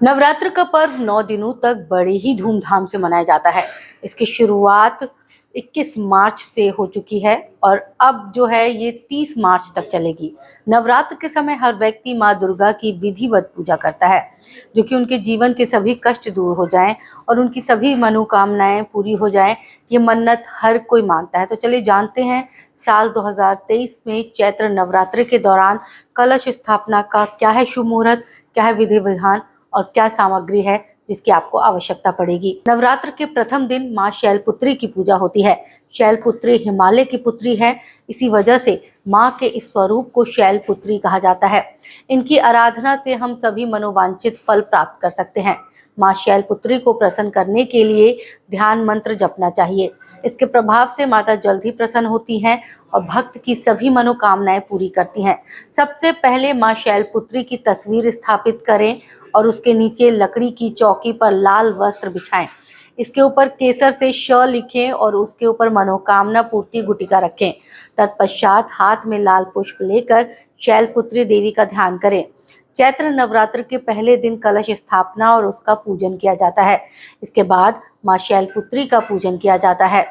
नवरात्र का पर्व 9 दिनों तक बड़े ही धूमधाम से मनाया जाता है। इसकी शुरुआत 21 मार्च से हो चुकी है और अब जो है ये 30 मार्च तक चलेगी। नवरात्र के समय हर व्यक्ति माँ दुर्गा की विधिवत पूजा करता है, जो कि उनके जीवन के सभी कष्ट दूर हो जाएं और उनकी सभी मनोकामनाएं पूरी हो जाएं। ये मन्नत हर कोई मानता है। तो चलिए जानते हैं साल 2023 में चैत्र नवरात्र के दौरान कलश स्थापना का क्या है शुभ मुहूर्त, क्या है विधि विधान और क्या सामग्री है जिसकी आपको आवश्यकता पड़ेगी। नवरात्र के प्रथम दिन माँ शैलपुत्री की पूजा होती है। शैलपुत्री हिमालय की पुत्री है, इसी वजह से माँ के इस स्वरूप को शैलपुत्री कहा जाता है। इनकी आराधना से हम सभी मनोवांछित फल प्राप्त कर सकते हैं। माँ शैलपुत्री को प्रसन्न करने के लिए ध्यान मंत्र जपना चाहिए। इसके प्रभाव से माता जल्द ही प्रसन्न होती हैं और भक्त की सभी मनोकामनाएं पूरी करती हैं। सबसे पहले माँ शैलपुत्री की तस्वीर स्थापित करें और उसके नीचे लकड़ी की चौकी पर लाल वस्त्र बिछाएं। इसके ऊपर केसर से श लिखें और उसके ऊपर मनोकामना पूर्ति गुटिका रखें। तत्पश्चात हाथ में लाल पुष्प लेकर शैलपुत्री देवी का ध्यान करें। चैत्र नवरात्र के पहले दिन कलश स्थापना और उसका पूजन किया जाता है। इसके बाद माँ शैलपुत्री का पूजन किया जाता है।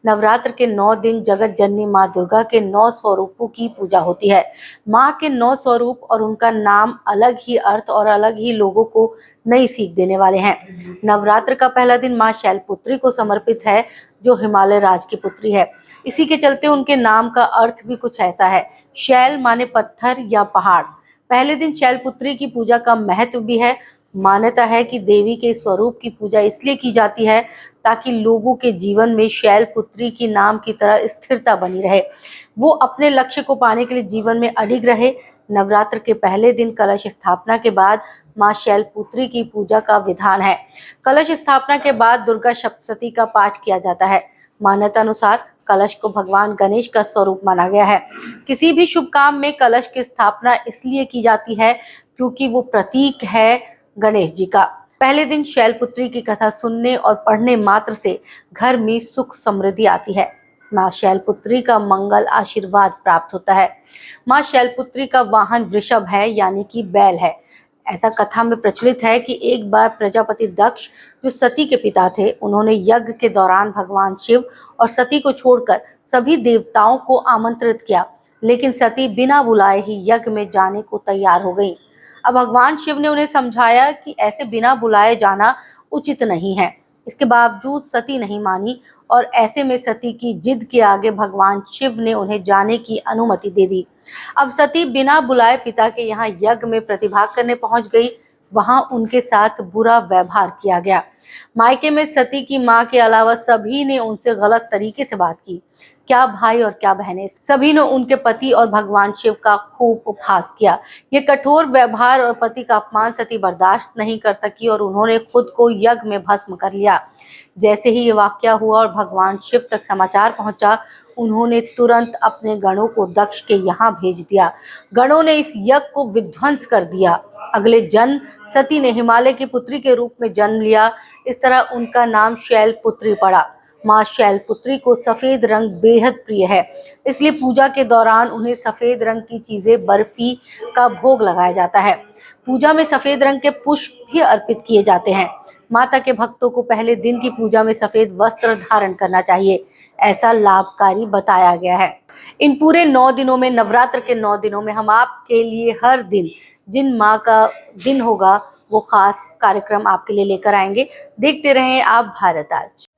नवरात्र के 9 दिन जगत जननी माँ दुर्गा के 9 स्वरूपों की पूजा होती है। माँ के 9 स्वरूप और उनका नाम अलग ही अर्थ और अलग ही लोगों को नई सीख देने वाले हैं। नवरात्र का पहला दिन माँ शैलपुत्री को समर्पित है, जो हिमालय राज की पुत्री है। इसी के चलते उनके नाम का अर्थ भी कुछ ऐसा है। शैल माने पत्थर या पहाड़। पहले दिन शैलपुत्री की पूजा का महत्व भी है। मान्यता है कि देवी के स्वरूप की पूजा इसलिए की जाती है ताकि लोगों के जीवन में शैलपुत्री की नाम की तरह स्थिरता बनी रहे, वो अपने लक्ष्य को पाने के लिए जीवन में अडिग रहे। नवरात्र के पहले दिन कलश स्थापना के बाद माँ शैलपुत्री की पूजा का विधान है। कलश स्थापना के बाद दुर्गा सप्तशती का पाठ किया जाता है। मान्यता अनुसार कलश को भगवान गणेश का स्वरूप माना गया है। किसी भी शुभ काम में कलश की स्थापना इसलिए की जाती है क्योंकि वो प्रतीक है गणेश जी का। पहले दिन शैलपुत्री की कथा सुनने और पढ़ने मात्र से घर में सुख समृद्धि आती है। माँ शैलपुत्री का मंगल आशीर्वाद प्राप्त होता है। माँ शैलपुत्री का वाहन वृषभ है, यानी कि बैल है। ऐसा कथा में प्रचलित है कि एक बार प्रजापति दक्ष, जो सती के पिता थे, उन्होंने यज्ञ के दौरान भगवान शिव और सती को छोड़कर सभी देवताओं को आमंत्रित किया, लेकिन सती बिना बुलाए ही यज्ञ में जाने को तैयार हो गई। अब भगवान शिव ने उन्हें समझाया कि ऐसे बिना बुलाए जाना उचित नहीं है। इसके बावजूद सती नहीं मानी और ऐसे में सती की जिद के आगे भगवान शिव ने उन्हें जाने की अनुमति दे दी। अब सती बिना बुलाए पिता के यहाँ यज्ञ में प्रतिभाग करने पहुंच गई। वहां उनके साथ बुरा व्यवहार किया गया। मायके में सती की माँ के अलावा सभी ने उनसे गलत तरीके से बात की। क्या भाई और क्या बहनें, सभी ने उनके पति और भगवान शिव का खूब उपहास किया। ये कठोर व्यवहार और पति का अपमान सती बर्दाश्त नहीं कर सकी और उन्होंने खुद को यज्ञ में भस्म कर लिया। जैसे ही ये वाकया हुआ और भगवान शिव तक समाचार पहुंचा, उन्होंने तुरंत अपने गणों को दक्ष के यहाँ भेज दिया। गणों ने इस यज्ञ को विध्वंस कर दिया। अगले जन्म सती ने हिमालय की पुत्री के रूप में जन्म लिया। इस तरह उनका नाम शैलपुत्री पड़ा। माँ शैलपुत्री को सफेद रंग बेहद प्रिय है, इसलिए पूजा के दौरान उन्हें सफेद रंग की चीजें, बर्फी का भोग लगाया जाता है। पूजा में सफेद रंग के पुष्प भी अर्पित किए जाते हैं। माता के भक्तों को पहले दिन की पूजा में सफेद वस्त्र धारण करना चाहिए, ऐसा लाभकारी बताया गया है। इन पूरे 9 दिनों में, नवरात्र के 9 दिनों में, हम आपके लिए हर दिन जिन माँ का दिन होगा वो खास कार्यक्रम आपके लिए लेकर आएंगे। देखते रहें आप भारत आज।